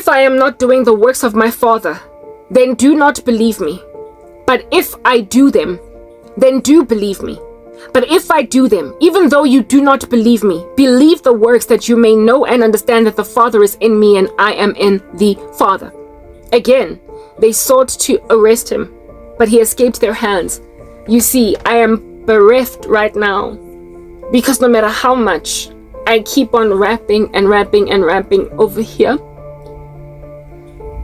if I am not doing the works of my Father, then do not believe me. But if I do them, then do believe me. But if I do them, even though you do not believe me, believe the works, that you may know and understand that the Father is in me and I am in the Father. Again, they sought to arrest him, but he escaped their hands. You see, I am bereft right now, because no matter how much I keep on rapping and rapping and rapping over here,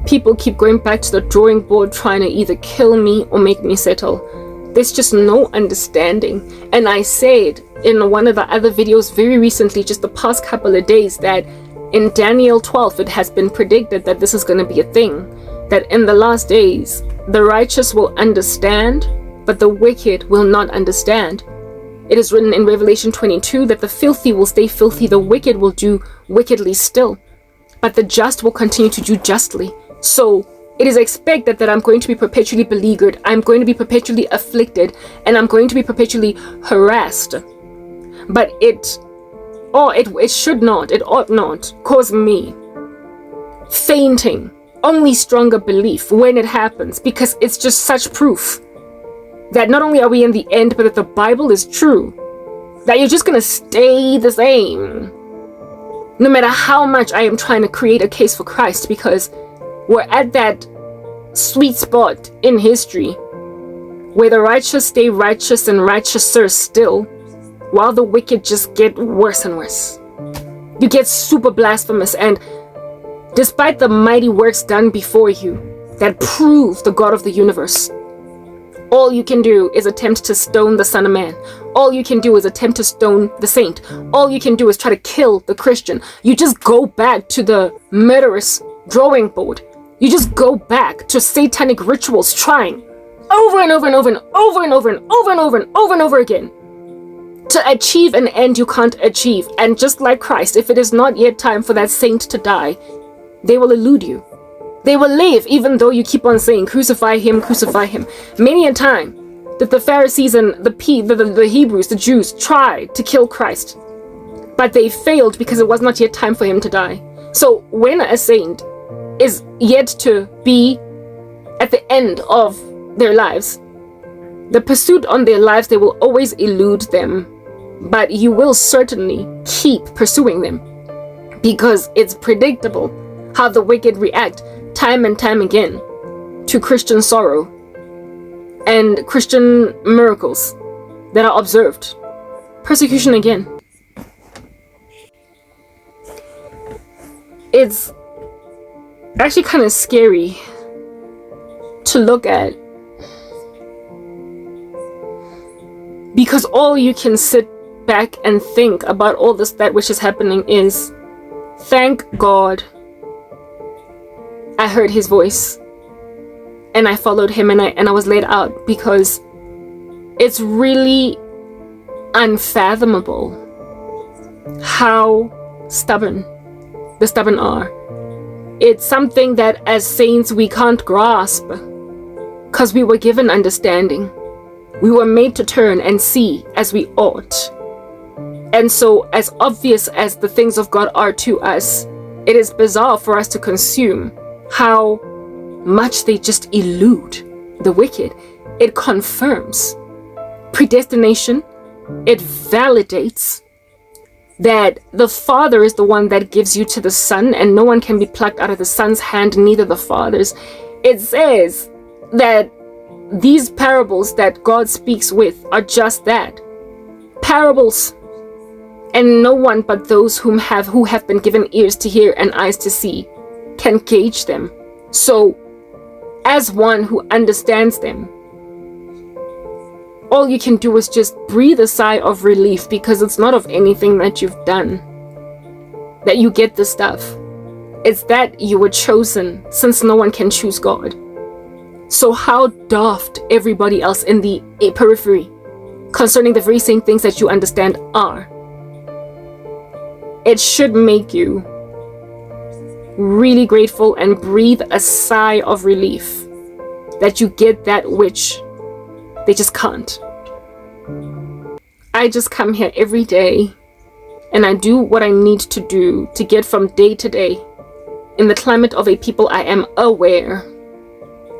people keep going back to the drawing board trying to either kill me or make me settle. There's just no understanding. And I said in one of the other videos very recently, just the past couple of days, that in Daniel 12 it has been predicted that this is going to be a thing, that in the last days the righteous will understand, but the wicked will not understand. It is written in Revelation 22 that the filthy will stay filthy, the wicked will do wickedly still, but the just will continue to do justly. So it is expected that I'm going to be perpetually beleaguered, I'm going to be perpetually afflicted, and I'm going to be perpetually harassed. But it should not, it ought not cause me fainting, only stronger belief when it happens, because it's just such proof that not only are we in the end, but that the Bible is true, that you're just going to stay the same no matter how much I am trying to create a case for Christ, because we're at that sweet spot in history where the righteous stay righteous and righteouser still, while the wicked just get worse and worse. You get super blasphemous, and despite the mighty works done before you that prove the God of the universe, all you can do is attempt to stone the Son of Man. All you can do is attempt to stone the saint. All you can do is try to kill the Christian. You just go back to the murderous drawing board. You just go back to satanic rituals, trying over and over and over and over and over and over and over and over and over again to achieve an end you can't achieve. And just like Christ, if it is not yet time for that saint to die, they will elude you. They will live even though you keep on saying, crucify him, crucify him. Many a time that the Pharisees and the Hebrews, the Jews, tried to kill Christ, but they failed because it was not yet time for him to die. So when a saint is yet to be at the end of their lives, the pursuit on their lives, they will always elude them, but you will certainly keep pursuing them, because it's predictable how the wicked react time and time again to Christian sorrow and Christian miracles that are observed. Persecution again. It's actually kind of scary to look at, because all you can sit back and think about all this, that which is happening, is thank God I heard his voice and I followed him, and I was led out, because it's really unfathomable how stubborn the stubborn are. It's something that as saints we can't grasp, because we were given understanding. We were made to turn and see as we ought. And so, as obvious as the things of God are to us, it is bizarre for us to consume how much they just elude the wicked. It confirms predestination. It validates that the Father is the one that gives you to the Son, and no one can be plucked out of the Son's hand, neither the Father's. It says that these parables that God speaks with are just that, parables, and no one but those who have been given ears to hear and eyes to see can gauge them. So, as one who understands them, all you can do is just breathe a sigh of relief, because it's not of anything that you've done that you get this stuff. It's that you were chosen, since no one can choose God. So how daft everybody else in the periphery concerning the very same things that you understand are. It should make you really grateful and breathe a sigh of relief that you get that which they just can't. I just come here every day and I do what I need to do to get from day to day in the climate of a people I am aware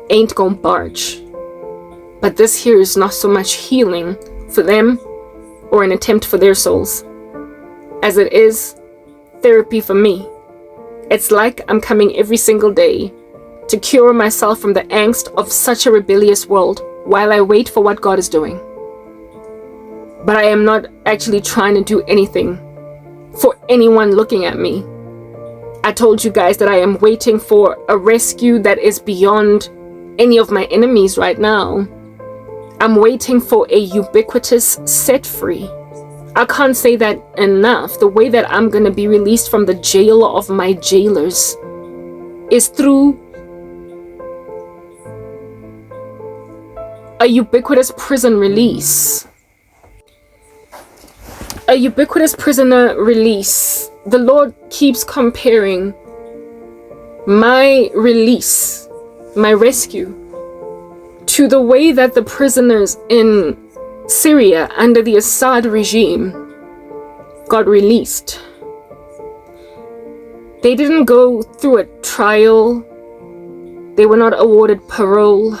ain't gonna barge. But this here is not so much healing for them or an attempt for their souls, as it is therapy for me. It's like I'm coming every single day to cure myself from the angst of such a rebellious world while I wait for what God is doing. But I am not actually trying to do anything for anyone looking at me. I told you guys that I am waiting for a rescue that is beyond any of my enemies right now. I'm waiting for a ubiquitous set free. I can't say that enough. The way that I'm going to be released from the jail of my jailers is through a ubiquitous prison release. A ubiquitous prisoner release. The Lord keeps comparing my release, my rescue, to the way that the prisoners in Syria under the Assad regime got released. They didn't go through a trial. They were not awarded parole.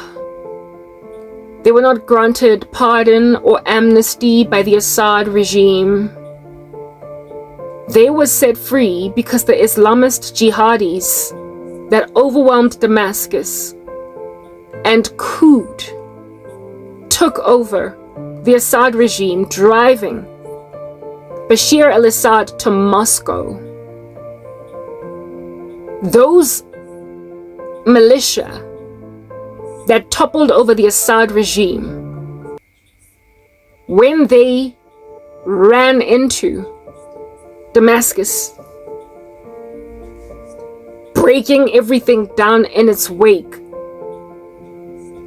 They were not granted pardon or amnesty by the Assad regime. They were set free because the Islamist jihadis that overwhelmed Damascus and took over the Assad regime, driving Bashar al-Assad to Moscow. Those militia that toppled over the Assad regime, when they ran into Damascus, breaking everything down in its wake,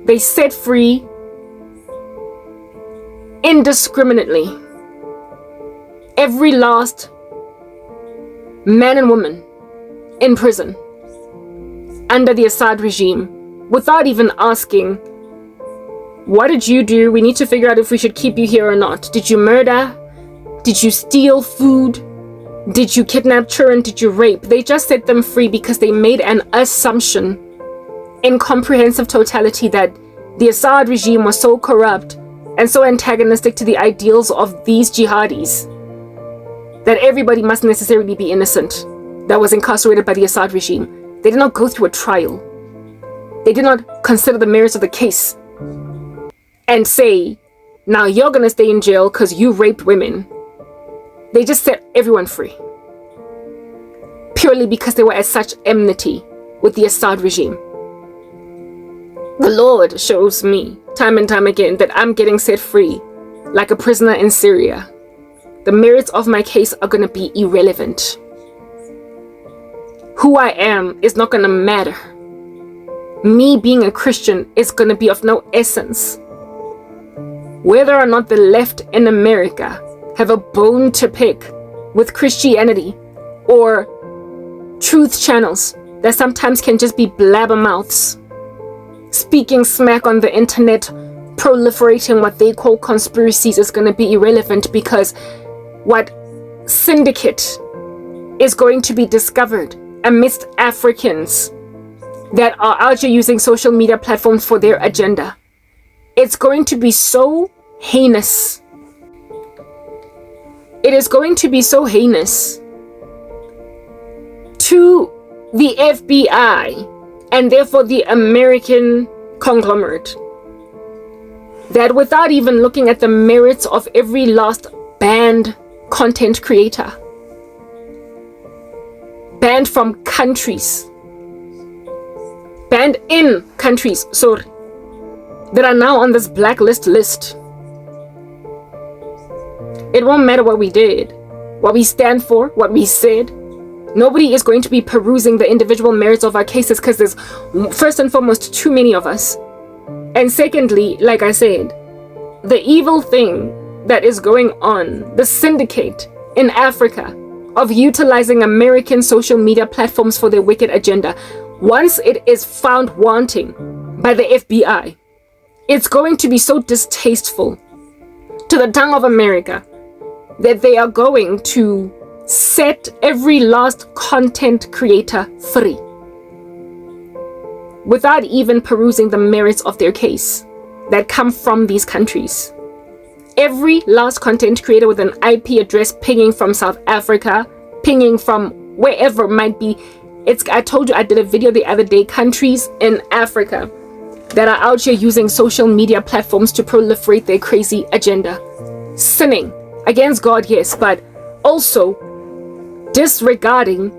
they set free indiscriminately every last man and woman in prison under the Assad regime, without even asking, what did you do? We need to figure out if we should keep you here or not. Did you murder? Did you steal food? Did you kidnap children? Did you rape? They just set them free because they made an assumption in comprehensive totality that the Assad regime was so corrupt and so antagonistic to the ideals of these jihadis that everybody must necessarily be innocent that was incarcerated by the Assad regime. They did not go through a trial. They did not consider the merits of the case and say, now you're gonna stay in jail because you raped women. They just set everyone free purely because they were at such enmity with the Assad regime. The Lord shows me time and time again that I'm getting set free like a prisoner in Syria. The merits of my case are going to be irrelevant. Who I am is not going to matter. Me being a Christian is going to be of no essence. Whether or not the left in America have a bone to pick with Christianity or truth channels that sometimes can just be blabbermouths, speaking smack on the internet, proliferating what they call conspiracies, is going to be irrelevant, because what syndicate is going to be discovered amidst Africans that are out here using social media platforms for their agenda, it's going to be so heinous. It is going to be so heinous to the FBI and therefore the American conglomerate that without even looking at the merits of every last banned content creator, banned from countries, banned in countries, sorry, that are now on this blacklist list. It won't matter what we did, what we stand for, what we said. Nobody is going to be perusing the individual merits of our cases because there's, first and foremost, too many of us. And secondly, like I said, the evil thing that is going on, the syndicate in Africa of utilizing American social media platforms for their wicked agenda, once it is found wanting by the FBI, it's going to be so distasteful to the tongue of America that they are going to set every last content creator free without even perusing the merits of their case that come from these countries. Every last content creator with an IP address pinging from South Africa, pinging from wherever it might be. I told you, I did a video the other day, countries in Africa that are out here using social media platforms to proliferate their crazy agenda. Sinning against God, yes, but also disregarding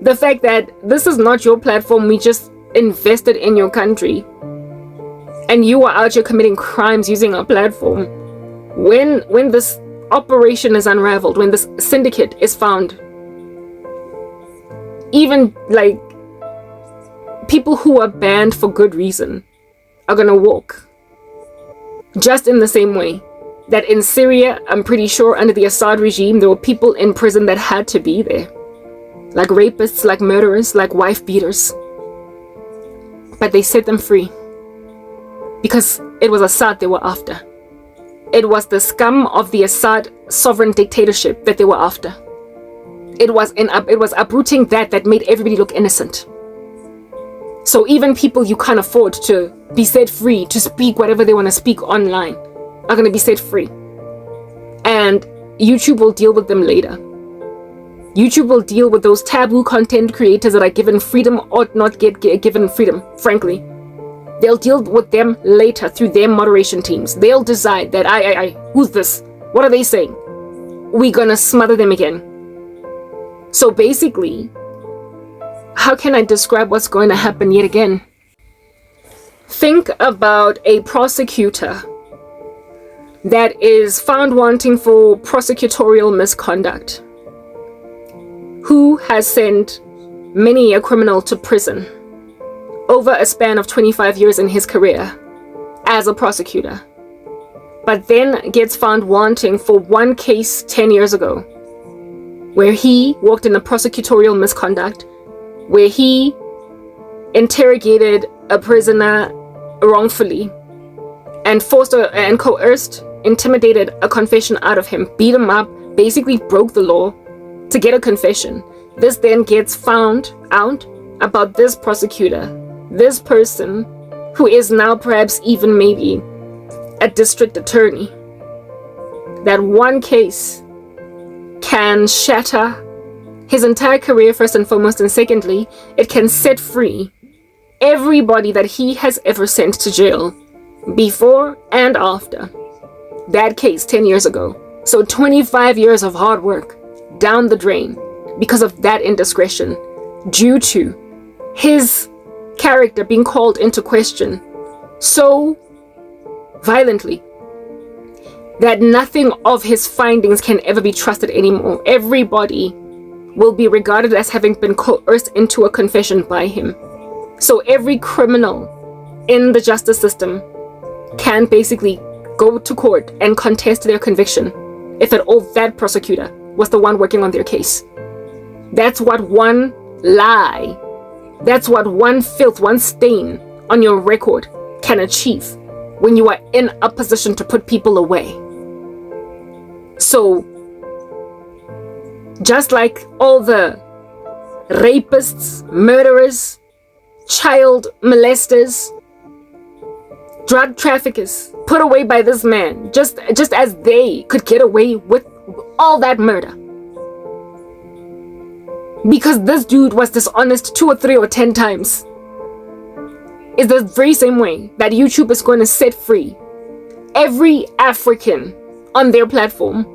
the fact that this is not your platform. We just invested in your country and you are out here committing crimes using our platform. When this operation is unraveled, when this syndicate is found, even like people who are banned for good reason are gonna walk. Just in the same way that in Syria, I'm pretty sure under the Assad regime, there were people in prison that had to be there. Like rapists, like murderers, like wife beaters. But they set them free. Because it was Assad they were after. It was the scum of the Assad sovereign dictatorship that they were after. It was uprooting that made everybody look innocent. So even people you can't afford to be set free to speak whatever they want to speak online are going to be set free. And YouTube will deal with them later. YouTube will deal with those taboo content creators that are given freedom or not get given freedom, frankly. They'll deal with them later through their moderation teams. They'll decide that, who's this? What are they saying? We're gonna smother them again. So basically, how can I describe what's going to happen yet again? Think about a prosecutor that is found wanting for prosecutorial misconduct, who has sent many a criminal to prison over a span of 25 years in his career as a prosecutor, but then gets found wanting for one case 10 years ago, where he walked in a prosecutorial misconduct, where he interrogated a prisoner wrongfully and forced and coerced, intimidated a confession out of him, beat him up, basically broke the law to get a confession. This then gets found out about this prosecutor, this person who is now perhaps even maybe a district attorney. That one case can shatter his entire career, first and foremost, and secondly, it can set free everybody that he has ever sent to jail before and after that case 10 years ago. So 25 years of hard work down the drain because of that indiscretion, due to his character being called into question so violently that nothing of his findings can ever be trusted anymore. Everybody will be regarded as having been coerced into a confession by him. So every criminal in the justice system can basically go to court and contest their conviction if at all that prosecutor was the one working on their case. That's what one lie, that's what one filth, one stain on your record can achieve when you are in a position to put people away. So, just like all the rapists, murderers, child molesters, drug traffickers put away by this man, just as they could get away with all that murder, because this dude was dishonest 2 or 3 or 10 times, is the very same way that YouTube is going to set free every African on their platform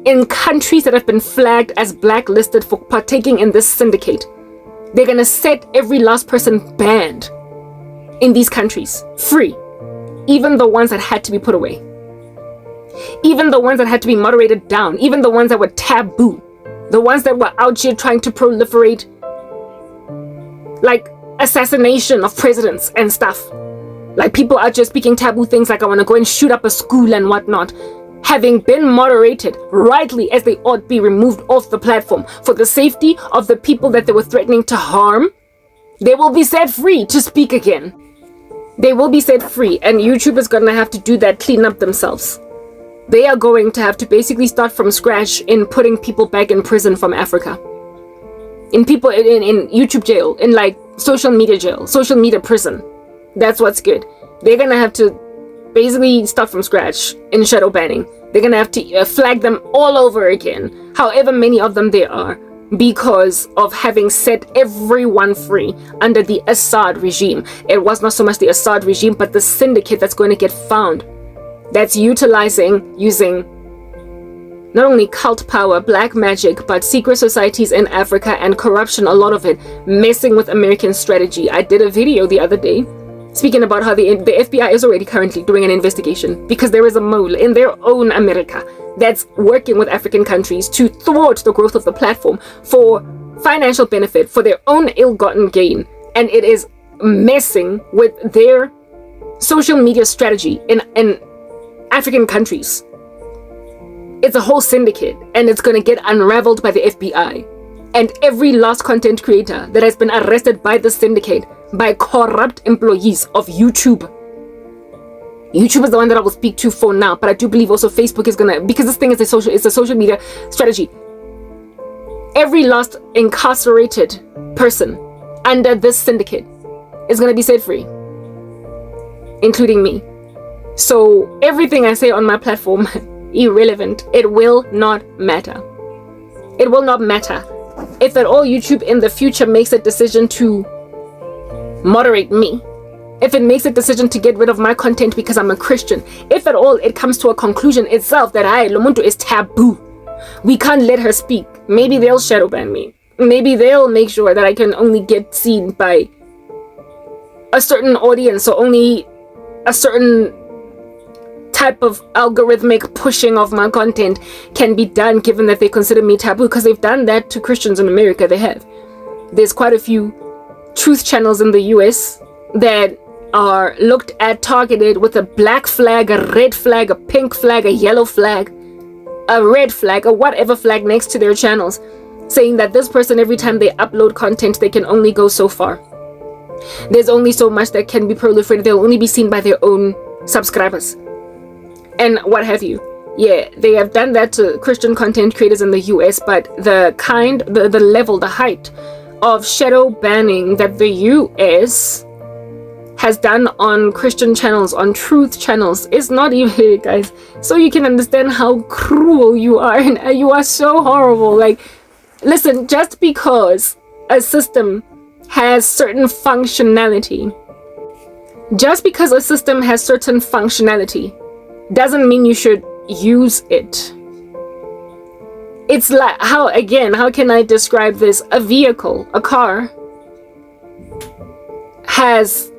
in countries that have been flagged as blacklisted for partaking in this syndicate. They're going to set every last person banned in these countries free, even the ones that had to be put away, even the ones that had to be moderated down, even the ones that were taboo, the ones that were out here trying to proliferate like assassination of presidents and stuff. Like people are just speaking taboo things like I want to go and shoot up a school and whatnot, having been moderated rightly as they ought be removed off the platform for the safety of the people that they were threatening to harm. They will be set free to speak again. They will be set free, and YouTube is going to have to do that clean up themselves. they are going to have to basically start from scratch in putting people back in prison from Africa. In people in YouTube jail, in like social media jail, social media prison. That's what's good. They're gonna have to basically start from scratch in shadow banning. They're gonna have to flag them all over again, however many of them there are, because of having set everyone free under the Assad regime. It was not so much the Assad regime, but the syndicate that's going to get found, that's using not only cult power, black magic, but secret societies in Africa and corruption, a lot of it, messing with American strategy. I did a video the other day speaking about how the FBI is already currently doing an investigation because there is a mole in their own America that's working with African countries to thwart the growth of the platform for financial benefit, for their own ill-gotten gain. And it is messing with their social media strategy in African countries. It's a whole syndicate, and it's going to get unraveled by the FBI. And every last content creator that has been arrested by the syndicate, by corrupt employees of YouTube. YouTube is the one that I will speak to for now, but I do believe also Facebook is gonna, because this thing is it's a social media strategy. Every last incarcerated person under this syndicate is gonna be set free, including me. So everything I say on my platform, irrelevant. It will not matter. It will not matter. If at all YouTube in the future makes a decision to moderate me, if it makes a decision to get rid of my content because I'm a Christian, if at all it comes to a conclusion itself that Lomuntu is taboo, we can't let her speak, maybe they'll shadow ban me. Maybe they'll make sure that I can only get seen by a certain audience, or only a certain type of algorithmic pushing of my content can be done, given that they consider me taboo, because they've done that to Christians in America. They have. There's quite a few truth channels in the US that are looked at, targeted with a black flag, a red flag, a pink flag, a yellow flag, a red flag, or whatever flag next to their channels, saying that this person, every time they upload content, they can only go so far. There's only so much that can be proliferated. They'll only be seen by their own subscribers and what have you. Yeah, they have done that to Christian content creators in the US, but the level, the height of shadow banning that the US has done on Christian channels, on truth channels, is not even, guys. So you can understand how cruel you are, and you are so horrible. Like, listen, just because a system has certain functionality, doesn't mean you should use it. It's like, how can I describe this? A vehicle, a car, has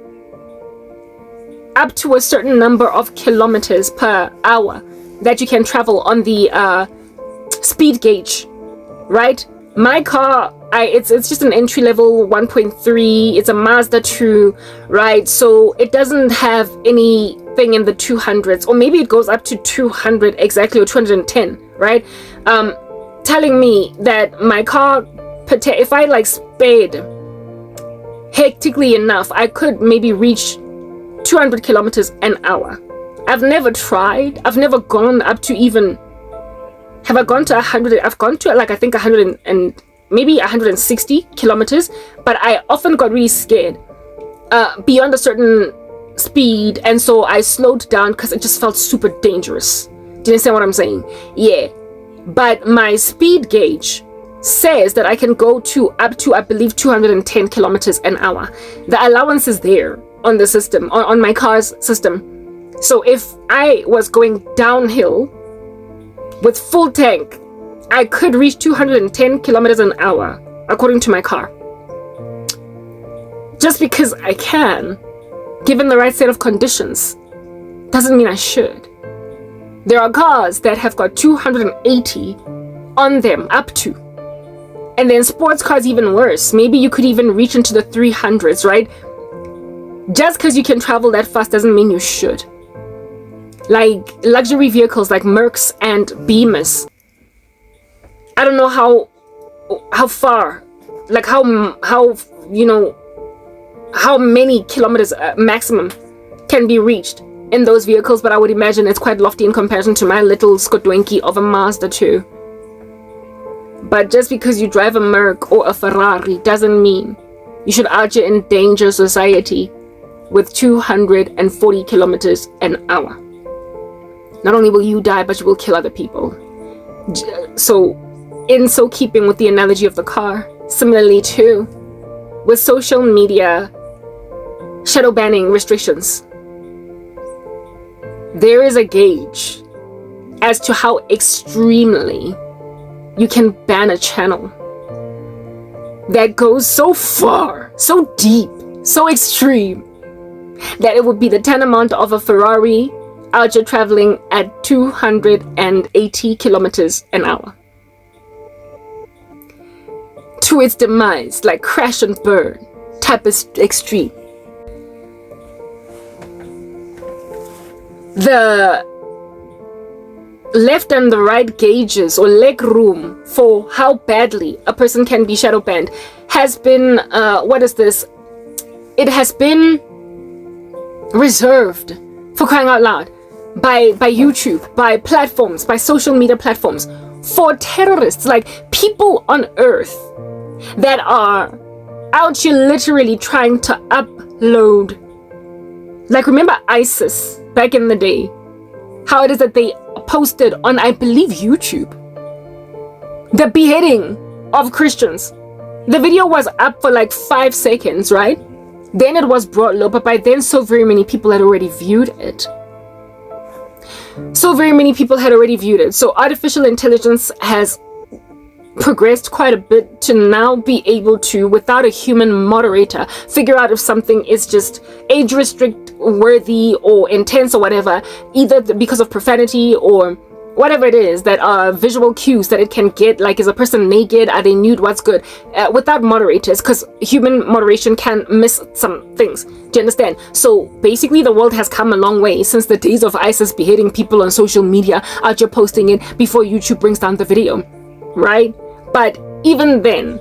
up to a certain number of kilometers per hour that you can travel on the speed gauge, right? My car, it's just an entry-level 1.3. It's a Mazda 2, right? So it doesn't have anything in the 200s, or maybe it goes up to 200 exactly, or 210, right? Telling me that my car, if I like sped hectically enough, I could maybe reach 200 kilometers an hour. I've never tried. I've never gone up to even. Have I gone to 100? I've gone to like, I think 100 and maybe 160 kilometers, but I often got really scared beyond a certain speed, and so I slowed down because it just felt super dangerous. Do you understand what I'm saying? Yeah. But my speed gauge says that I can go up to, I believe, 210 kilometers an hour. The allowance is there on the system, on my car's system. So if I was going downhill with full tank, I could reach 210 kilometers an hour, according to my car. Just because I can, given the right set of conditions, doesn't mean I should. There are cars that have got 280 on them, up to. And then sports cars, even worse. Maybe you could even reach into the 300s, right? Just because you can travel that fast doesn't mean you should. Like luxury vehicles like Mercs and Beamers, I don't know how far, like how many kilometers maximum can be reached in those vehicles, but I would imagine it's quite lofty in comparison to my little skotwenki of a Mazda 2. But just because you drive a Merc or a Ferrari doesn't mean you should out here endanger society with 240 kilometers an hour. Not only will you die, but you will kill other people. So, in so keeping with the analogy of the car, similarly too, with social media shadow banning restrictions, there is a gauge as to how extremely you can ban a channel that goes so far, so deep, so extreme, that it would be the tantamount of a Ferrari out here traveling at 280 kilometers an hour. To its demise, like crash and burn type of extreme. The left and the right gauges or leg room for how badly a person can be shadow banned has been, it has been reserved, for crying out loud, by YouTube, by platforms, by social media platforms, for terrorists, like people on earth that are out here literally trying to upload. Like, remember ISIS back in the day? How it is that they posted on, I believe, YouTube, the beheading of Christians. The video was up for like 5 seconds, right? Then it was brought low, but by then so very many people had already viewed it. So artificial intelligence has progressed quite a bit to now be able to, without a human moderator, figure out if something is just age restrict worthy or intense or whatever, either because of profanity or whatever it is, that are visual cues that it can get, like, is a person naked, are they nude, what's good, without moderators, because human moderation can miss some things. Do you understand? So basically the world has come a long way since the days of ISIS beheading people on social media, out here posting it before YouTube brings down the video, right? But even then,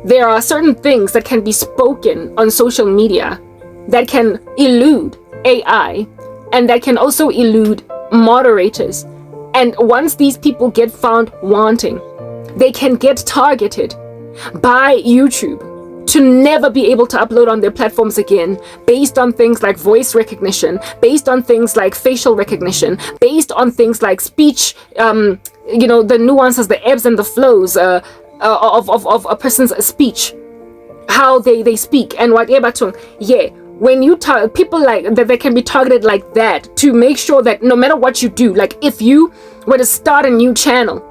there are certain things that can be spoken on social media that can elude AI, and that can also elude moderators. And once these people get found wanting, they can get targeted by YouTube to never be able to upload on their platforms again, based on things like voice recognition, based on things like facial recognition, based on things like speech, the nuances, the ebbs and the flows of a person's speech, how they speak and whatever. Yeah, when you talk, people like that, they can be targeted like that to make sure that no matter what you do, like if you were to start a new channel,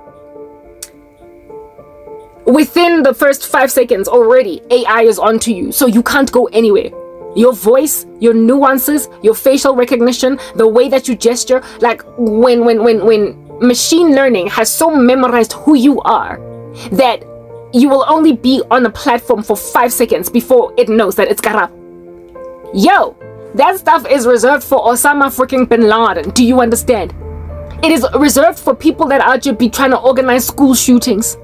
within the first 5 seconds already AI is onto you, so you can't go anywhere. Your voice, your nuances, your facial recognition, the way that you gesture, like when machine learning has so memorized who you are that you will only be on a platform for 5 seconds before it knows that it's Karabo. Yo, that stuff is reserved for Osama freaking bin Laden. Do you understand? It is reserved for people that are out here be trying to organize school shootings.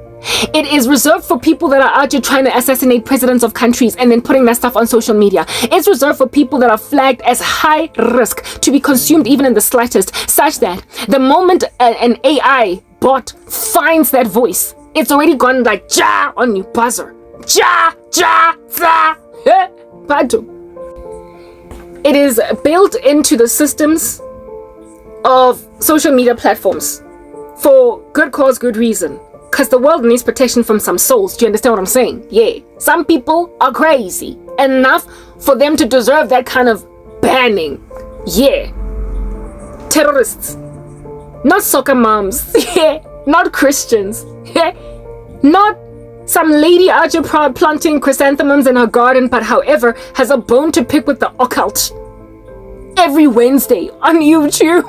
It is reserved for people that are out here trying to assassinate presidents of countries and then putting that stuff on social media. It's reserved for people that are flagged as high risk to be consumed even in the slightest, such that the moment an AI bot finds that voice, it's already gone like ja on your buzzer. Ja, ja, za. Pardon. It is built into the systems of social media platforms for good cause, good reason. Because the world needs protection from some souls. Do you understand what I'm saying? Yeah. Some people are crazy enough for them to deserve that kind of banning. Yeah. Terrorists. Not soccer moms. Yeah. Not Christians. Yeah. Not some lady out here planting chrysanthemums in her garden, but however has a bone to pick with the occult every Wednesday on YouTube.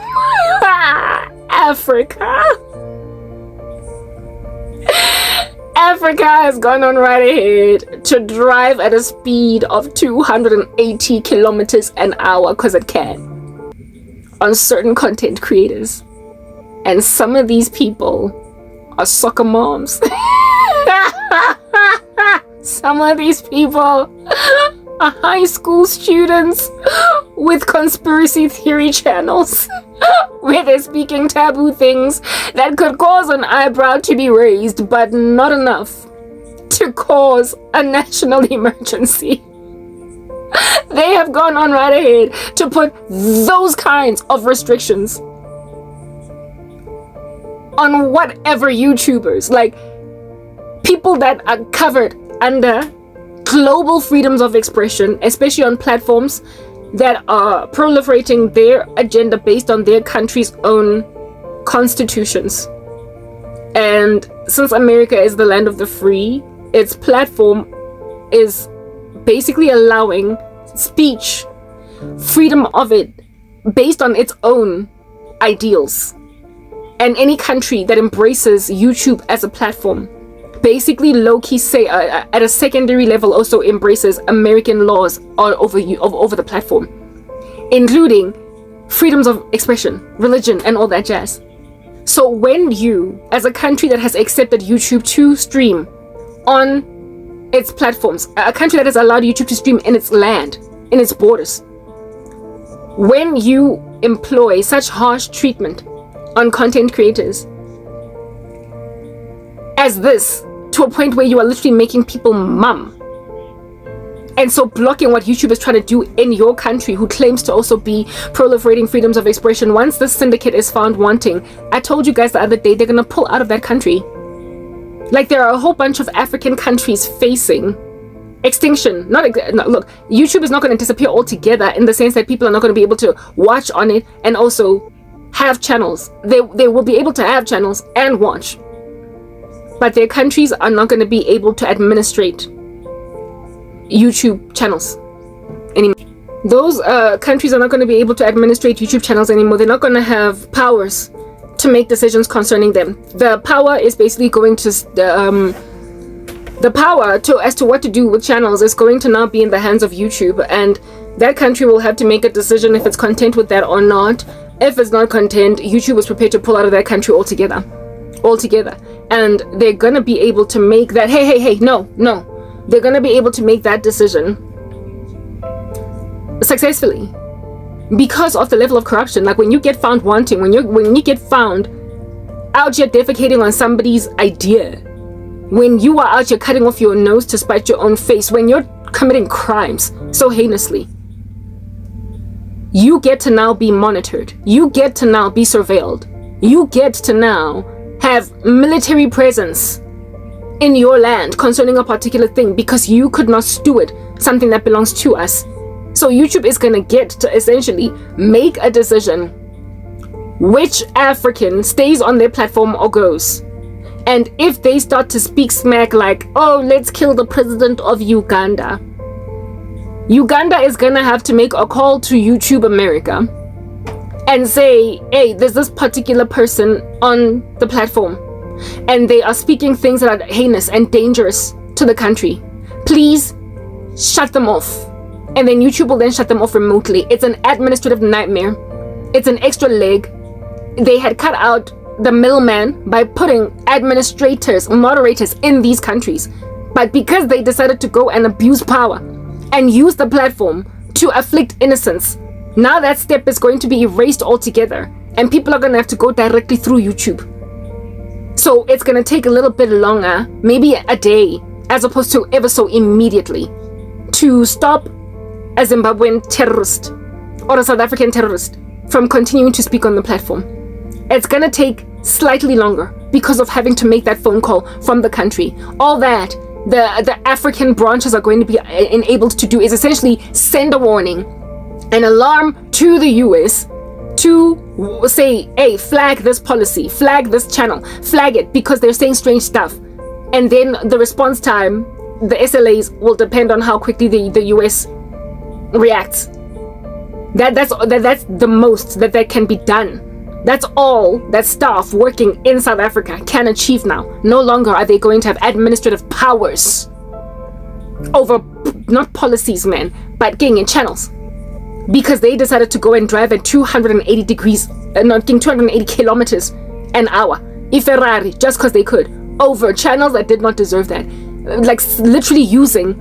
Africa has gone on right ahead to drive at a speed of 280 kilometers an hour because it can on certain content creators, and some of these people are soccer moms. Some of these people are high school students with conspiracy theory channels where they're speaking taboo things that could cause an eyebrow to be raised, but not enough to cause a national emergency. They have gone on right ahead to put those kinds of restrictions on whatever YouTubers, like people that are covered under global freedoms of expression, especially on platforms that are proliferating their agenda based on their country's own constitutions. And since America is the land of the free, its platform is basically allowing speech, freedom of it, based on its own ideals. And any country that embraces YouTube as a platform basically low-key say at a secondary level also embraces American laws all over the platform, including freedoms of expression, religion, and all that jazz. So when you, as a country that has accepted YouTube to stream on its platforms, a country that has allowed YouTube to stream in its land, in its borders, when you employ such harsh treatment on content creators as this, to a point where you are literally making people mum, and so blocking what YouTube is trying to do in your country, who claims to also be proliferating freedoms of expression. Once this syndicate is found wanting, I told you guys the other day, they're gonna pull out of that country. Like, there are a whole bunch of African countries facing extinction. No, look, YouTube is not going to disappear altogether, in the sense that people are not going to be able to watch on it and also have channels. They will be able to have channels and watch, but their countries are not going to be able to administrate YouTube channels anymore. Those countries are not going to be able to administrate YouTube channels anymore. They're not going to have powers to make decisions concerning them. The power is basically going to the power to as to what to do with channels is going to now be in the hands of YouTube, and that country will have to make a decision if it's content with that or not. If it's not content, YouTube is prepared to pull out of that country altogether, and they're gonna be able to make that no, they're gonna be able to make that decision successfully because of the level of corruption. Like, when you get found wanting, when you get found out here defecating on somebody's idea, when you are out here cutting off your nose to spite your own face, when you're committing crimes so heinously, you get to now be monitored, you get to now be surveilled, you get to now have military presence in your land concerning a particular thing because you could not steward something that belongs to us. So YouTube is going to get to essentially make a decision which African stays on their platform or goes. And if they start to speak smack like, oh, let's kill the president of Uganda, Uganda is gonna have to make a call to YouTube America and say, hey, there's this particular person on the platform and they are speaking things that are heinous and dangerous to the country. Please shut them off. And then YouTube will then shut them off remotely. It's an administrative nightmare. It's an extra leg. They had cut out the middleman by putting administrators, moderators in these countries. But because they decided to go and abuse power and use the platform to afflict innocence, now that step is going to be erased altogether, and people are going to have to go directly through YouTube. So it's going to take a little bit longer, maybe a day, as opposed to ever so immediately, to stop a Zimbabwean terrorist or a South African terrorist from continuing to speak on the platform. It's going to take slightly longer because of having to make that phone call from the country. All that the African branches are going to be enabled to do is essentially send a warning, an alarm to the US to say, hey, flag this policy, flag this channel, flag it because they're saying strange stuff. And then the response time, the SLAs, will depend on how quickly the US reacts. That's the most that can be done. That's all that staff working in South Africa can achieve now. No longer are they going to have administrative powers over, not policies, man, but getting in channels. Because they decided to go and drive at 280 degrees, not 280 kilometers an hour, in Ferrari, just because they could, over channels that did not deserve that. Like, literally using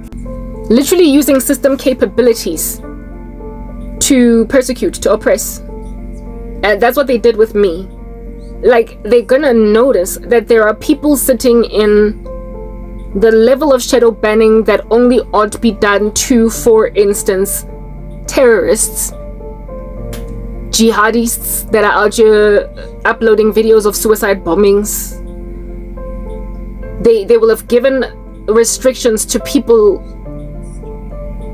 system capabilities to persecute, to oppress. And that's what they did with me. Like, they're gonna notice that there are people sitting in the level of shadow banning that only ought to be done to, for instance, terrorists, jihadists that are out here uploading videos of suicide bombings. They will have given restrictions to people.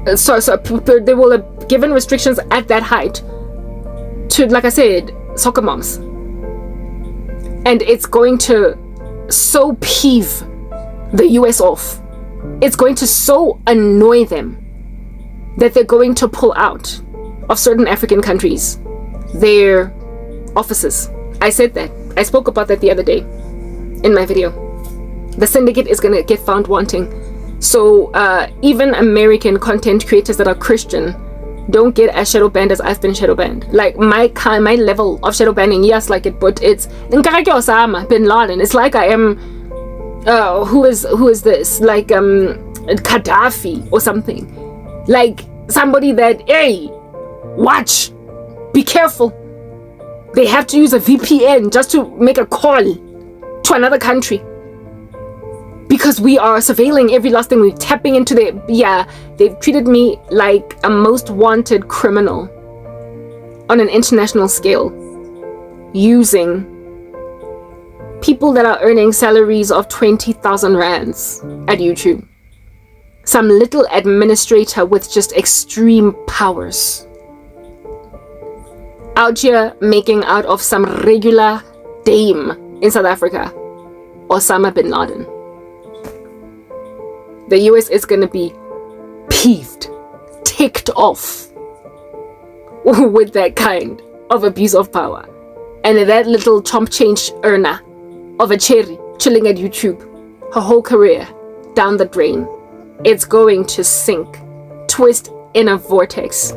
They will have given restrictions at that height to, like I said, soccer moms. And it's going to so peeve the US off. It's going to so annoy them that they're going to pull out of certain African countries their offices. I said that. I spoke about that the other day in my video. The syndicate is going to get found wanting. So even American content creators that are Christian don't get as shadow banned as I've been shadow banned. Like my level of shadow banning, yes, like it, but it's Osama bin Laden. It's like I am who is this? Like Gaddafi or something. Like somebody that, hey, watch, be careful. They have to use a VPN just to make a call to another country. Because we are surveilling every last thing. We're tapping into their... Yeah, they've treated me like a most wanted criminal on an international scale, using people that are earning salaries of 20,000 rands at YouTube. Some little administrator with just extreme powers out here making out of some regular dame in South Africa, Osama bin Laden. The US is going to be peeved, ticked off with that kind of abuse of power. And that little chomp change earner of a cherry chilling at YouTube, her whole career down the drain. It's going to sink, twist in a vortex.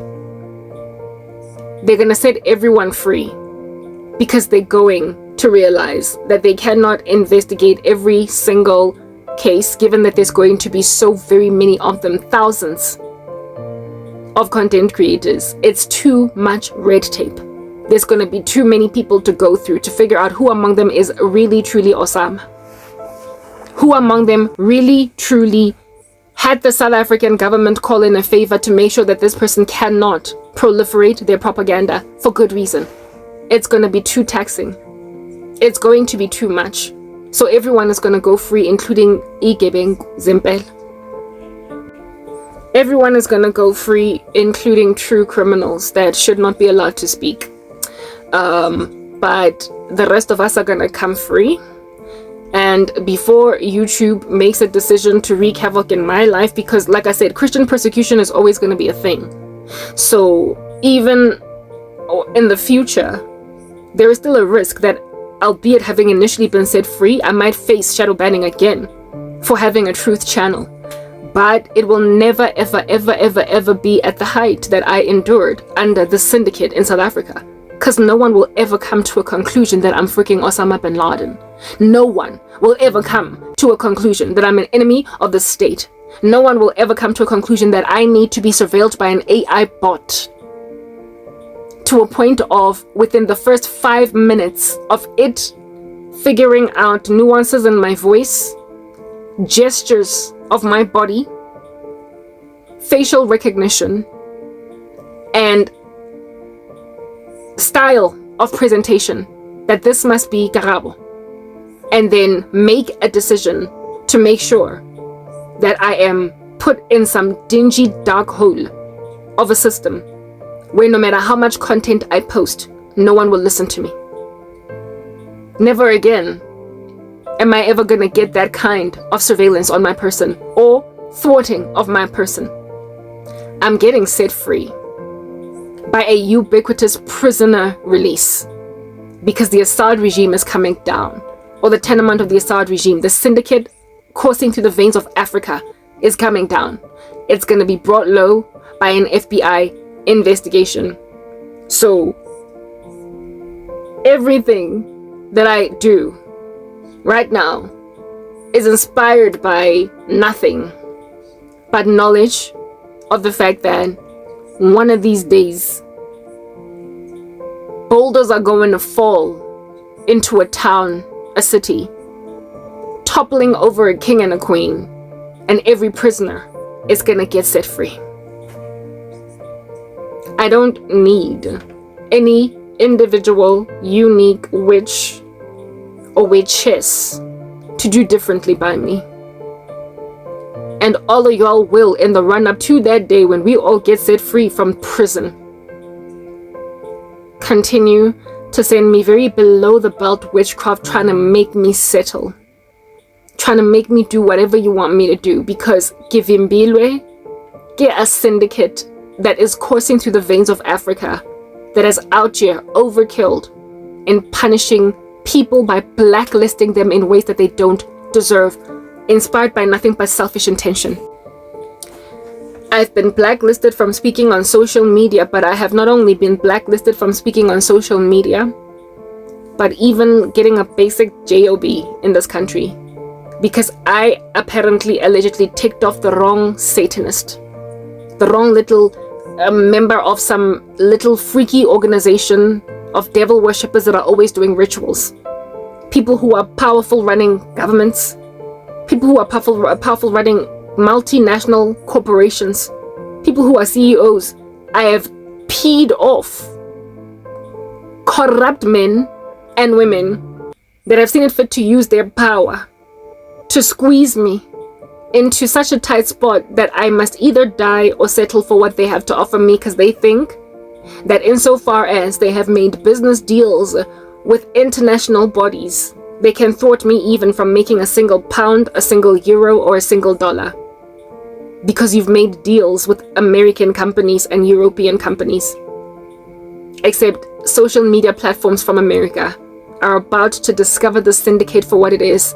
They're going to set everyone free because they're going to realize that they cannot investigate every single case, given that there's going to be so very many of them, thousands of content creators. It's too much red tape. There's going to be too many people to go through to figure out who among them is really truly Osama. Who among them really truly had the South African government call in a favor to make sure that this person cannot proliferate their propaganda for good reason. It's going to be too taxing. It's going to be too much. So everyone is going to go free, including Igebeng Zempel. Everyone is going to go free, including true criminals that should not be allowed to speak. But the rest of us are going to come free. And before YouTube makes a decision to wreak havoc in my life, because like I said, Christian persecution is always going to be a thing. So even in the future, there is still a risk that, albeit having initially been set free, I might face shadow banning again for having a truth channel. But it will never, ever, ever, ever, ever be at the height that I endured under the syndicate in South Africa. Because no one will ever come to a conclusion that I'm freaking Osama bin Laden. No one will ever come to a conclusion that I'm an enemy of the state. No one will ever come to a conclusion that I need to be surveilled by an AI bot, to a point of, within the first 5 minutes of it figuring out nuances in my voice, gestures of my body, facial recognition, and style of presentation, that this must be Karabo, and then make a decision to make sure that I am put in some dingy dark hole of a system where no matter how much content I post, no one will listen to me. Never again am I ever gonna get that kind of surveillance on my person or thwarting of my person. I'm getting set free by a ubiquitous prisoner release because the Assad regime is coming down, or the tenement of the Assad regime, the syndicate coursing through the veins of Africa, is coming down. It's gonna be brought low by an FBI investigation. So everything that I do right now is inspired by nothing but knowledge of the fact that one of these days, boulders are going to fall into a town, a city, toppling over a king and a queen, and every prisoner is going to get set free. I don't need any individual, unique witch or witches to do differently by me. And all of y'all will, in the run-up to that day when we all get set free from prison, continue to send me very below the belt witchcraft, trying to make me settle, trying to make me do whatever you want me to do, because Givimbilwe, get a syndicate that is coursing through the veins of Africa, that is out here overkilled in punishing people by blacklisting them in ways that they don't deserve, inspired by nothing but selfish intention. I've been blacklisted from speaking on social media, but I have not only been blacklisted from speaking on social media, but even getting a basic job in this country, because I apparently allegedly ticked off the wrong Satanist, the wrong little member of some little freaky organization of devil worshippers that are always doing rituals. People who are powerful running governments, people who are powerful running multinational corporations, people who are CEOs. I have peed off corrupt men and women that have seen it fit to use their power to squeeze me into such a tight spot that I must either die or settle for what they have to offer me, because they think that insofar as they have made business deals with international bodies, they can thwart me even from making a single pound, a single euro, or a single dollar. Because you've made deals with American companies and European companies. Except social media platforms from America are about to discover the syndicate for what it is.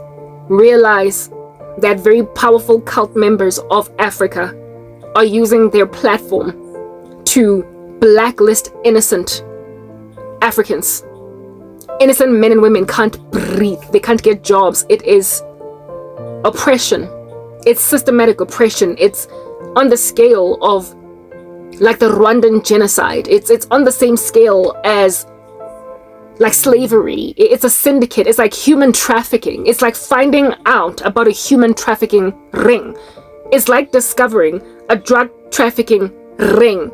Realize that very powerful cult members of Africa are using their platform to blacklist innocent Africans. Innocent men and women can't breathe. They can't get jobs. It is oppression. It's systematic oppression. It's on the scale of like the Rwandan genocide. It's on the same scale as like slavery. It's a syndicate. It's like human trafficking. It's like finding out about a human trafficking ring. It's like discovering a drug trafficking ring.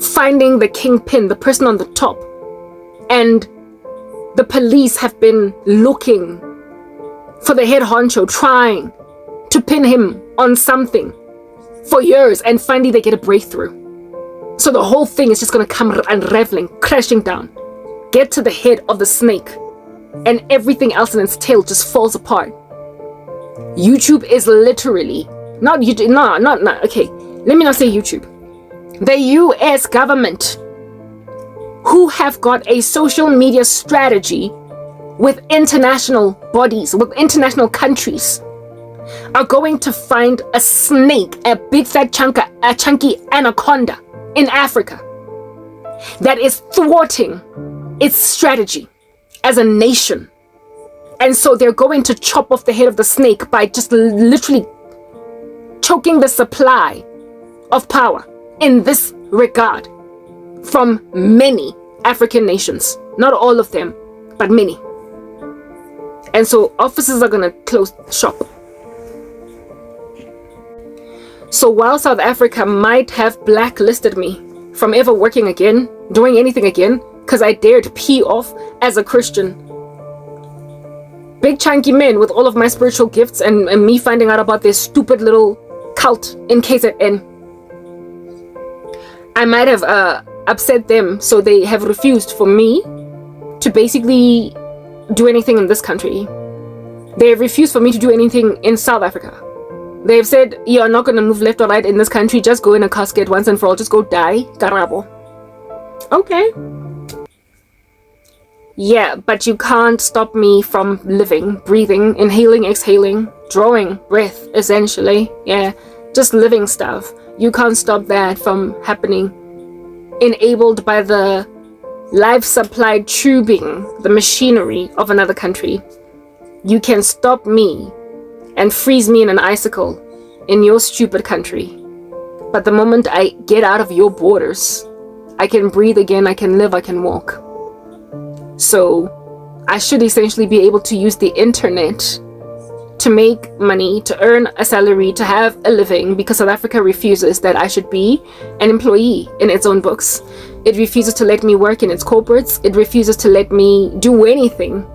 Finding the kingpin, the person on the top. And the police have been looking for the head honcho, trying to pin him on something for years, and finally they get a breakthrough. So the whole thing is just going to come unraveling, crashing down, get to the head of the snake, and everything else in its tail just falls apart. YouTube is literally, not YouTube, okay, let me not say YouTube. The US government, who have got a social media strategy with international bodies, with international countries, are going to find a snake, a big fat chunky anaconda in Africa that is thwarting its strategy as a nation. And so they're going to chop off the head of the snake by just literally choking the supply of power in this regard from many African nations. Not all of them, but many. And so offices are going to close shop. So while South Africa might have blacklisted me from ever working again, doing anything again, because I dared pee off as a Christian, big chunky men with all of my spiritual gifts and me finding out about this stupid little cult in KZN, I might have upset them, so they have refused for me to basically do anything in this country. They have refused for me to do anything in South Africa. They've said, you're not going to move left or right in this country, just go in a casket once and for all, just go die, Karabo. Okay. Yeah, but you can't stop me from living, breathing, inhaling, exhaling, drawing breath, essentially. Yeah, just living stuff. You can't stop that from happening. Enabled by the life supply tubing, the machinery of another country. You can stop me and freeze me in an icicle in your stupid country. But the moment I get out of your borders, I can breathe again, I can live, I can walk. So I should essentially be able to use the internet to make money, to earn a salary, to have a living, because South Africa refuses that I should be an employee in its own books. It refuses to let me work in its corporates. It refuses to let me do anything.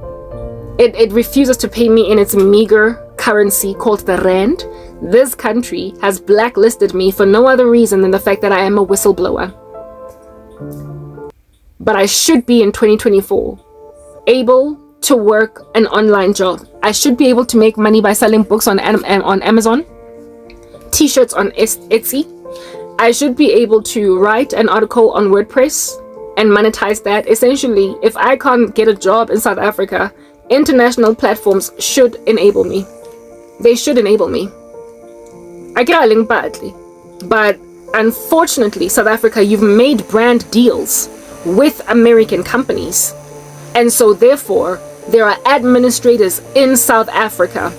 It refuses to pay me in its meager currency called the rand. This country has blacklisted me for no other reason than the fact that I am a whistleblower. But I should be in 2024 able to work an online job. I should be able to make money by selling books on Amazon, t-shirts on Etsy. I should be able to write an article on WordPress and monetize that. Essentially, if I can't get a job in South Africa, international platforms should enable me. They should enable me. I get a link badly, but unfortunately, South Africa, you've made brand deals with American companies, and so therefore there are administrators in South Africa.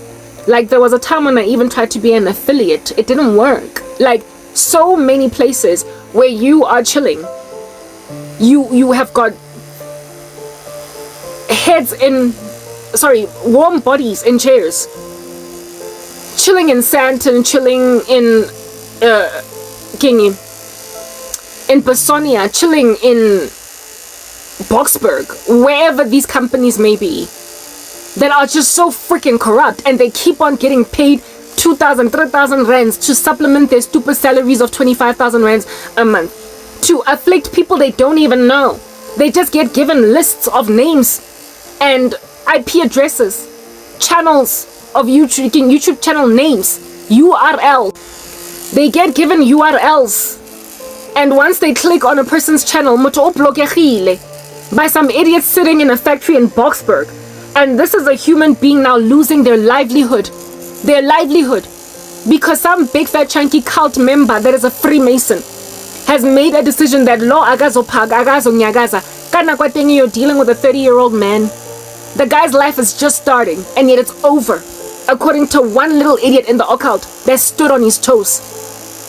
Like, there was a time when I even tried to be an affiliate. It didn't work. Like, so many places where you are chilling, you have got warm bodies in chairs, chilling in Sandton, chilling in Kingi, in Bosonia, chilling in Boksburg, wherever these companies may be, that are just so freaking corrupt, and they keep on getting paid 2,000, 3,000 rands to supplement their stupid salaries of 25,000 rands a month, to afflict people they don't even know. They just get given lists of names and IP addresses, channels of YouTube channel names, URL. They get given URLs, and once they click on a person's channel, by some idiot sitting in a factory in Boksburg. And this is a human being now losing their livelihood, because some big fat chunky cult member that is a Freemason has made a decision that lo agazopag agazonyagaza kana kwatengi, you're dealing with a 30-year-old man. The guy's life is just starting, and yet it's over, according to one little idiot in the occult that stood on his toes.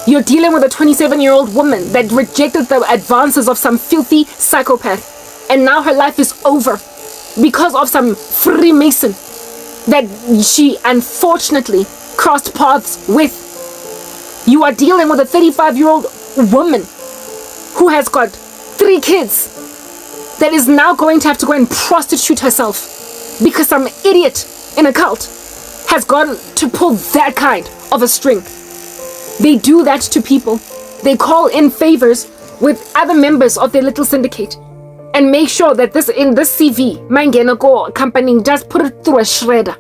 You're dealing with a 27-year-old woman that rejected the advances of some filthy psychopath, and now her life is over because of some Freemason that she unfortunately crossed paths with. You are dealing with a 35-year-old woman who has got 3 kids that is now going to have to go and prostitute herself because some idiot in a cult has gone to pull that kind of a string. They do that to people. They call in favors with other members of their little syndicate and make sure that in this CV, Mangenako company just put it through a shredder,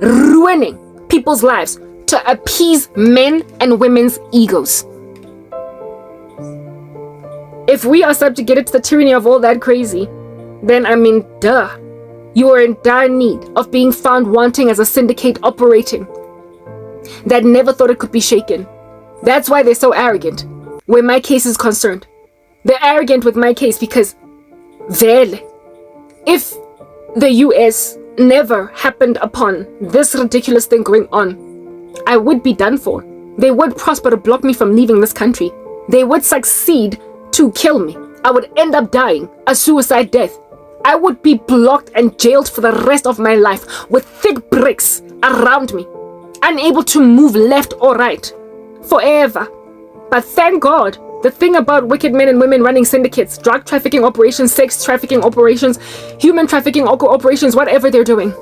ruining people's lives to appease men and women's egos. If we are subjugated to the tyranny of all that crazy, then duh. You are in dire need of being found wanting as a syndicate operating that never thought it could be shaken. That's why they're so arrogant where my case is concerned. They're arrogant with my case because if the US never happened upon this ridiculous thing going on, I would be done for. They would prosper to block me from leaving this country. They would succeed to kill me. I would end up dying a suicide death. I would be blocked and jailed for the rest of my life with thick bricks around me, unable to move left or right forever. But thank God, the thing about wicked men and women running syndicates, drug trafficking operations, sex trafficking operations, human trafficking operations, whatever they're doing.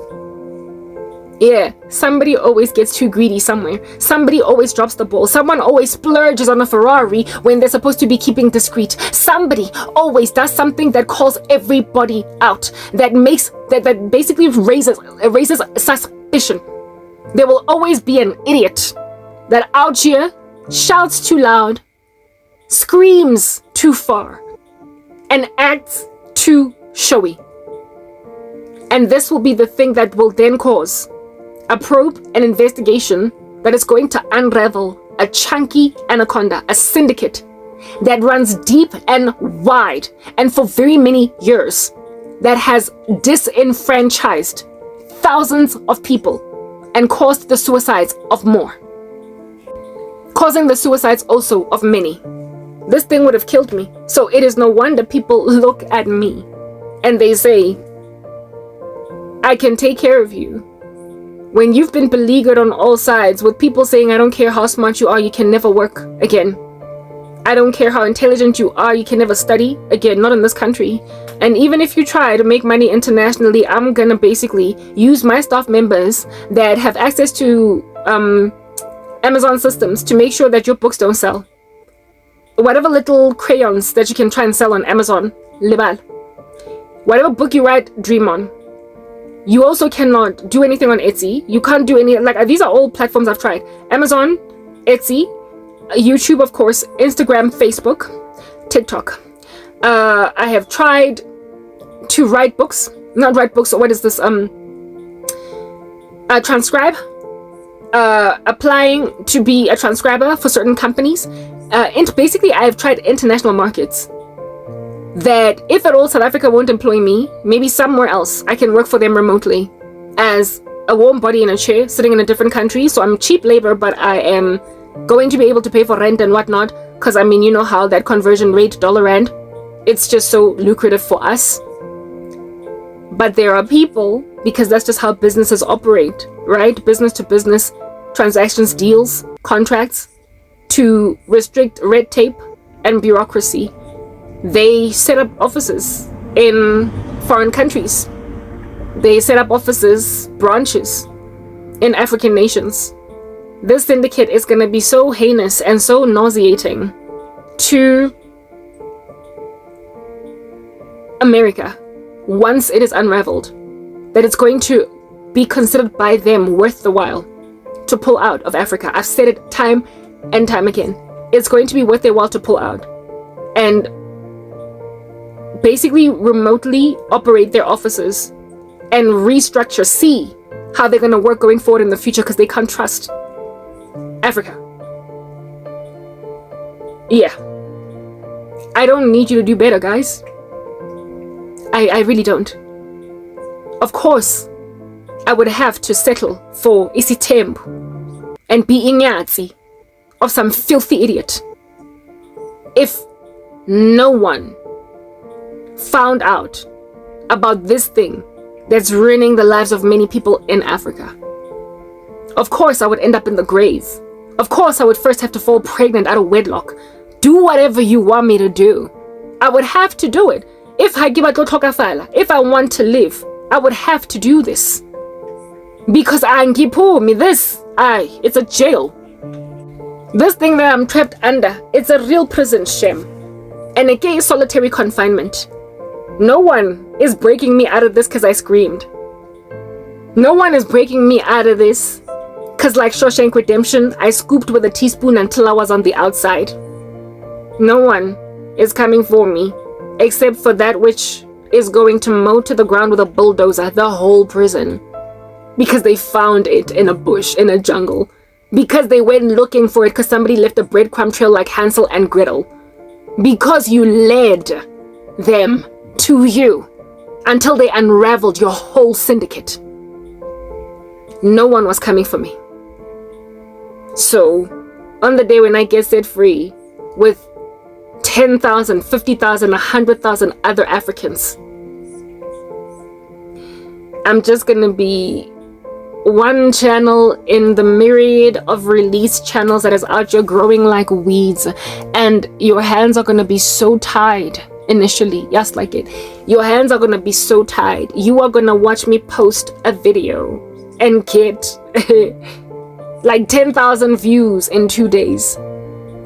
Yeah, somebody always gets too greedy somewhere. Somebody always drops the ball. Someone always splurges on a Ferrari when they're supposed to be keeping discreet. Somebody always does something that calls everybody out. That basically raises suspicion. There will always be an idiot that out here shouts too loud, screams too far, and acts too showy. And this will be the thing that will then cause a probe, an investigation that is going to unravel a chunky anaconda, a syndicate that runs deep and wide and for very many years, that has disenfranchised thousands of people and caused the suicides of more. causing the suicides also of many. This thing would have killed me. So it is no wonder people look at me and they say, I can take care of you. When you've been beleaguered on all sides with people saying, I don't care how smart you are, you can never work again. I don't care how intelligent you are, you can never study again, not in this country. And even if you try to make money internationally, I'm gonna basically use my staff members that have access to Amazon systems to make sure that your books don't sell. Whatever little crayons that you can try and sell on Amazon, libal. Whatever book you write, dream on. You also cannot do anything on Etsy. You can't do any, like, these are all platforms I've tried. Amazon, Etsy, YouTube, of course, Instagram, Facebook, TikTok. I have tried to write books, not write books, what is this, transcribe, applying to be a transcriber for certain companies. And basically, I have tried international markets. That if at all South Africa won't employ me, maybe somewhere else I can work for them remotely as a warm body in a chair sitting in a different country. So I'm cheap labor, but I am going to be able to pay for rent and whatnot, because I mean, you know how that conversion rate dollar rand, it's just so lucrative for us. But there are people, because that's just how businesses operate, right? Business to business transactions, deals, contracts, to restrict red tape and bureaucracy. They set up offices in foreign countries. They set up offices, branches in African nations. This syndicate is going to be so heinous and so nauseating to America once it is unraveled, that it's going to be considered by them worth the while to pull out of Africa. I've said it time and time again. It's going to be worth their while to pull out and basically remotely operate their offices and restructure, see how they're going to work going forward in the future, because they can't trust Africa. Yeah. I don't need you to do better, guys. I really don't. Of course, I would have to settle for isitembu and be inyatsi of some filthy idiot if no one found out about this thing that's ruining the lives of many people in Africa. Of course, I would end up in the grave. Of course, I would first have to fall pregnant out of wedlock. Do whatever you want me to do. I would have to do it. If I want to live, I would have to do this. Because it's a jail. This thing that I'm trapped under, it's a real prison shame. And again, solitary confinement. No one is breaking me out of this because I screamed. No one is breaking me out of this because, like Shawshank Redemption, I scooped with a teaspoon until I was on the outside. No one is coming for me except for that which is going to mow to the ground with a bulldozer the whole prison. Because they found it in a bush, in a jungle. Because they went looking for it because somebody left a breadcrumb trail like Hansel and Gretel. Because you led them to you until they unraveled your whole syndicate. No one was coming for me. So, on the day when I get set free with 10,000, 50,000, 100,000 other Africans, I'm just gonna be one channel in the myriad of release channels that is out here growing like weeds, and your hands are gonna be so tied initially, just like it. Your hands are gonna be so tied. You are gonna watch me post a video and get like 10,000 views in 2 days,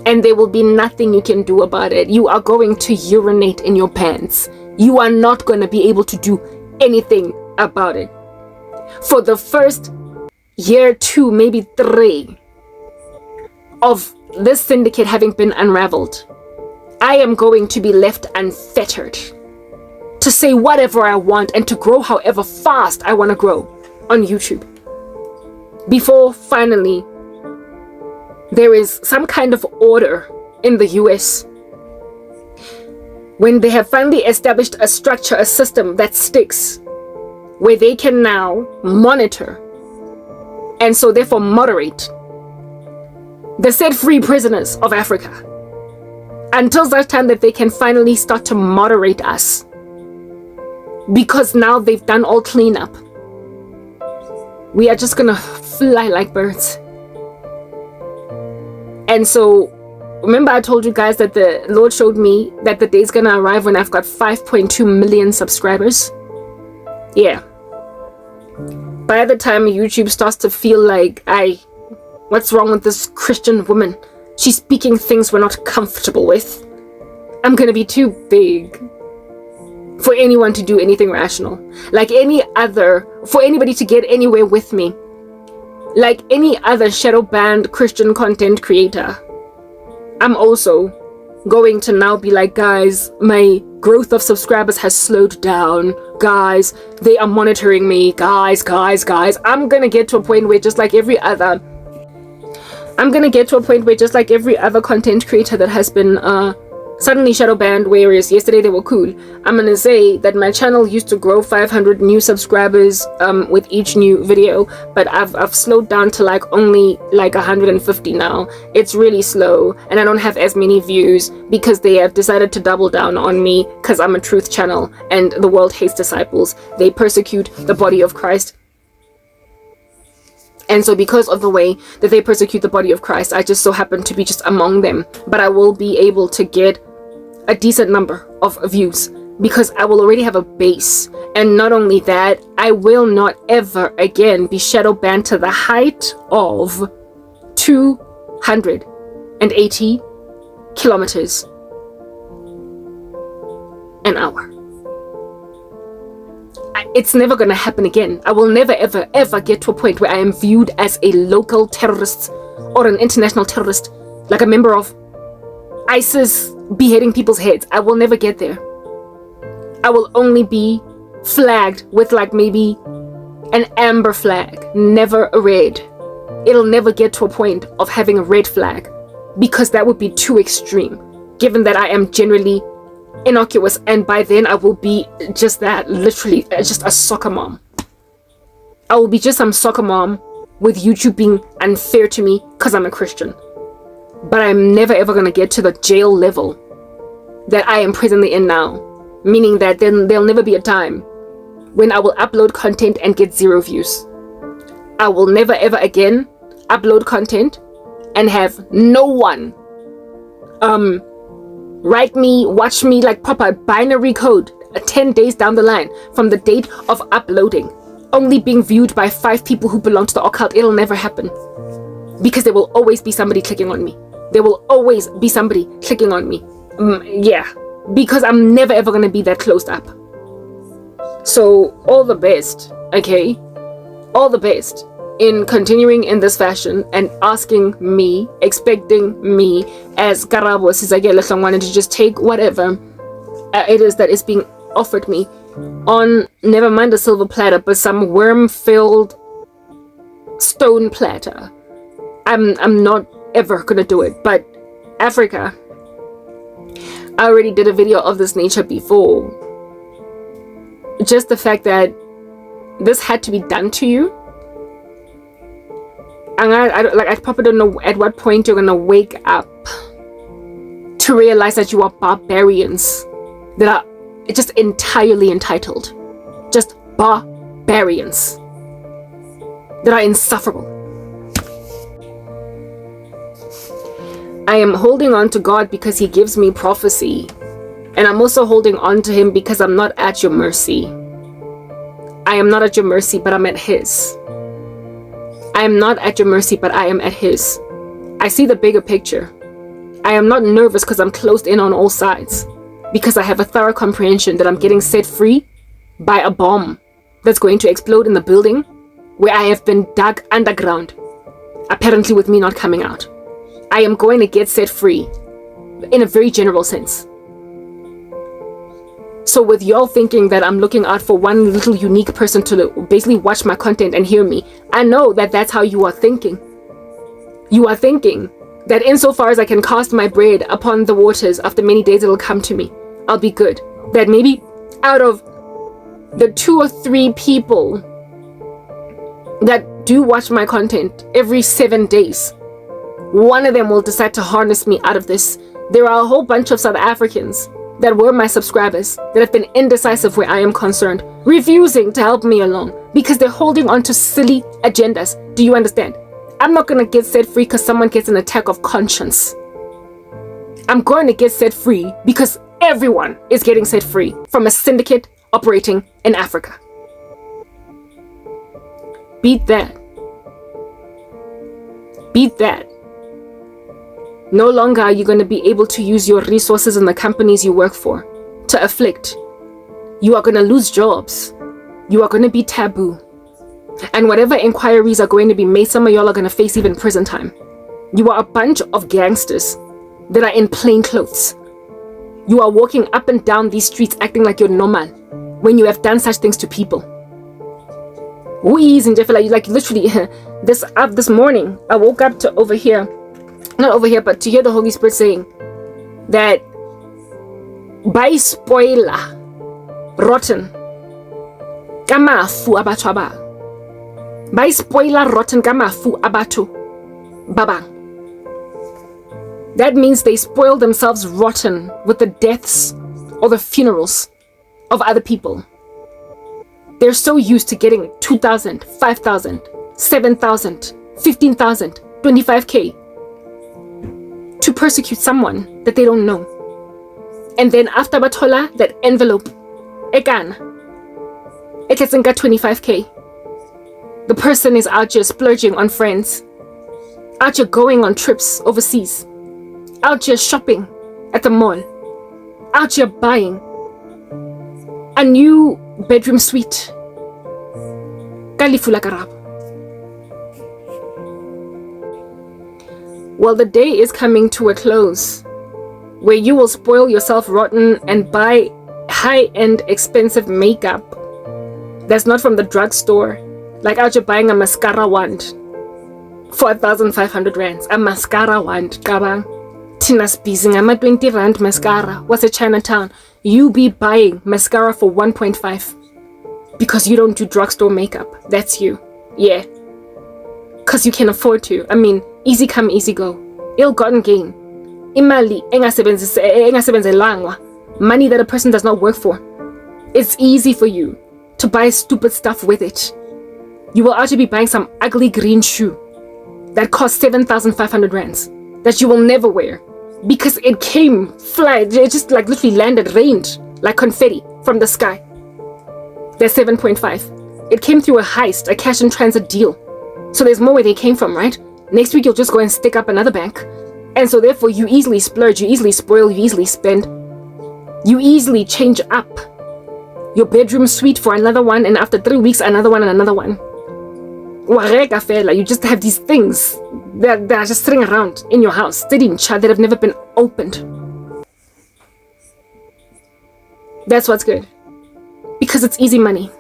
and there will be nothing you can do about it. You are going to urinate in your pants. You are not gonna be able to do anything about it. For the first year, 2, maybe 3 of this syndicate having been unraveled, I am going to be left unfettered to say whatever I want and to grow however fast I want to grow on YouTube. Before finally there is some kind of order in the US, when they have finally established a structure, a system that sticks, where they can now monitor and so therefore moderate the set free prisoners of Africa, until such time that they can finally start to moderate us, because now they've done all cleanup. We are just gonna fly like birds. And so, remember I told you guys that the Lord showed me that the day's gonna arrive when I've got 5.2 million subscribers? Yeah. By the time YouTube starts to feel like, what's wrong with this Christian woman? She's speaking things we're not comfortable with. I'm gonna be too big for anyone to do anything rational. Like for anybody to get anywhere with me. Like any other shadow banned Christian content creator. I'm also going to now be like, guys, my growth of subscribers has slowed down. Guys, they are monitoring me. Guys. I'm gonna get to a point where just like every other content creator that has been suddenly shadow banned, whereas yesterday they were cool, I'm gonna say that my channel used to grow 500 new subscribers with each new video, but I've slowed down to like only like 150 now. It's really slow, and I don't have as many views because they have decided to double down on me because I'm a truth channel and the world hates disciples. They persecute the body of Christ. And so because of the way that they persecute the body of Christ, I just so happen to be just among them. But I will be able to get a decent number of views because I will already have a base. And not only that, I will not ever again be shadow banned to the height of 280 kilometers an hour. It's never gonna happen again. I will never ever get to a point where I am viewed as a local terrorist or an international terrorist, like a member of ISIS beheading people's heads. I will never get there. I will only be flagged with like maybe an amber flag, never a red. It'll never get to a point of having a red flag because that would be too extreme, given that I am generally innocuous, and by then I will be just that, literally just a soccer mom. I will be just some soccer mom with YouTube being unfair to me because I'm a Christian. But I'm never ever gonna get to the jail level that I am presently in now, meaning that then there'll never be a time when I will upload content and get 0 views. I will never ever again upload content and have no one write me, watch me like proper binary code 10 days down the line from the date of uploading, only being viewed by 5 people who belong to the occult. It'll never happen because there will always be somebody clicking on me. There will always be somebody clicking on me. Yeah, because I'm never ever gonna be that closed up. So all the best, okay? All the best in continuing in this fashion and asking me, expecting me as Karabo Hlongwane to just take whatever it is that is being offered me on, never mind a silver platter, but some worm-filled stone platter. I'm not ever gonna do it. But Africa, I already did a video of this nature before. Just the fact that this had to be done to you, and I probably don't know at what point you're gonna wake up to realize that you are barbarians that are just entirely entitled, just barbarians that are insufferable. I am holding on to God because He gives me prophecy, and I'm also holding on to Him because I'm not at your mercy. I am not at your mercy, but I'm at His. I am not at your mercy, but I am at His. I see the bigger picture. I am not nervous because I'm closed in on all sides, because I have a thorough comprehension that I'm getting set free by a bomb that's going to explode in the building where I have been dug underground, apparently with me not coming out. I am going to get set free in a very general sense. So with y'all thinking that I'm looking out for one little unique person to basically watch my content and hear me, I know that that's how you are thinking. You are thinking that insofar as I can cast my bread upon the waters, after many days it'll come to me. I'll be good. That maybe out of the 2 or 3 people that do watch my content every 7 days, one of them will decide to harness me out of this. There are a whole bunch of South Africans that were my subscribers that have been indecisive where I am concerned, refusing to help me along because they're holding on to silly agendas. Do you understand? I'm not going to get set free because someone gets an attack of conscience. I'm going to get set free because everyone is getting set free from a syndicate operating in Africa. Beat that. Beat that. No longer are you going to be able to use your resources in the companies you work for to afflict. You are going to lose jobs. You are going to be taboo. And whatever inquiries are going to be made, some of y'all are going to face even prison time. You are a bunch of gangsters that are in plain clothes. You are walking up and down these streets acting like you're normal when you have done such things to people. Like literally, this morning, I woke up to overhear, not over here, but to hear the Holy Spirit saying that by spoiler, rotten, kamafu abatho aba. By spoiler, rotten, kamafu abatho babang. That means they spoil themselves rotten with the deaths or the funerals of other people. They're so used to getting 2,000, 5,000, 7,000, 15,000, 25K to persecute someone that they don't know. And then after batola, that envelope, ekan, it gets 25K. The person is out here splurging on friends, out here going on trips overseas, out here shopping at the mall, out here buying a new bedroom suite. Karabo. Well, the day is coming to a close where you will spoil yourself rotten and buy high-end expensive makeup that's not from the drugstore. Like out here buying a mascara wand for 1,500 rands. A mascara wand, kabang. Tina's busy. I'm a 20 rand mascara. What's a Chinatown? You be buying mascara for 1.5 because you don't do drugstore makeup. That's you. Yeah. Because you can afford to. I mean, easy come, easy go. Ill-gotten gain. Imali engasebenzelangwa. Money that a person does not work for. It's easy for you to buy stupid stuff with it. You will actually be buying some ugly green shoe that costs 7,500 rands that you will never wear because it came flying. It just like literally landed, rained like confetti from the sky. There's 7.5. It came through a heist, a cash and transit deal. So there's more where they came from, right? Next week you'll just go and stick up another bank. And so therefore you easily splurge, you easily spoil, you easily spend. You easily change up your bedroom suite for another one, and after 3 weeks another one and another one. You just have these things that are just sitting around in your house, sitting that have never been opened. That's what's good. Because it's easy money.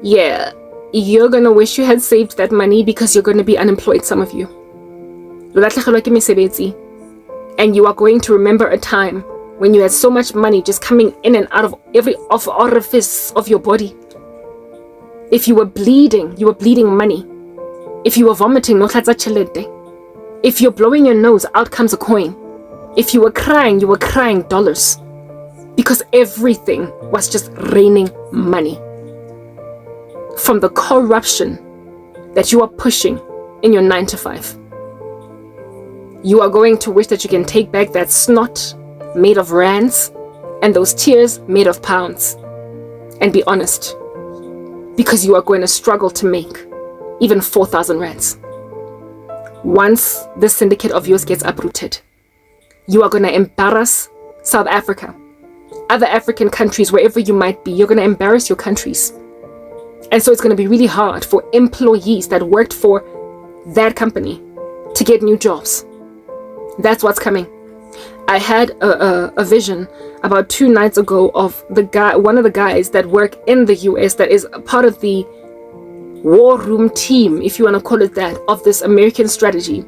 Yeah, you're gonna wish you had saved that money because you're gonna be unemployed, some of you. And you are going to remember a time when you had so much money just coming in and out of every orifice of your body. If you were bleeding, you were bleeding money. If you were vomiting, no tlatsa chelete. If you're blowing your nose, out comes a coin. If you were crying, you were crying dollars. Because everything was just raining money. From the corruption that you are pushing in your 9 to 5. You are going to wish that you can take back that snot made of rands and those tears made of pounds. And be honest. Because you are going to struggle to make even 4,000 rands. Once the syndicate of yours gets uprooted, you are going to embarrass South Africa, other African countries, wherever you might be. You're going to embarrass your countries. And so it's going to be really hard for employees that worked for that company to get new jobs. That's what's coming. I had a vision about 2 nights ago of one of the guys that work in the US that is a part of the war room team, if you want to call it that, of this American strategy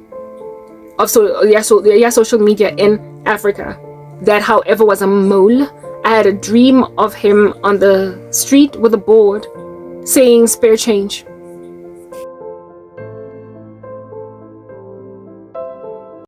of social media in Africa. That, however, was a mole. I had a dream of him on the street with a board saying spare change.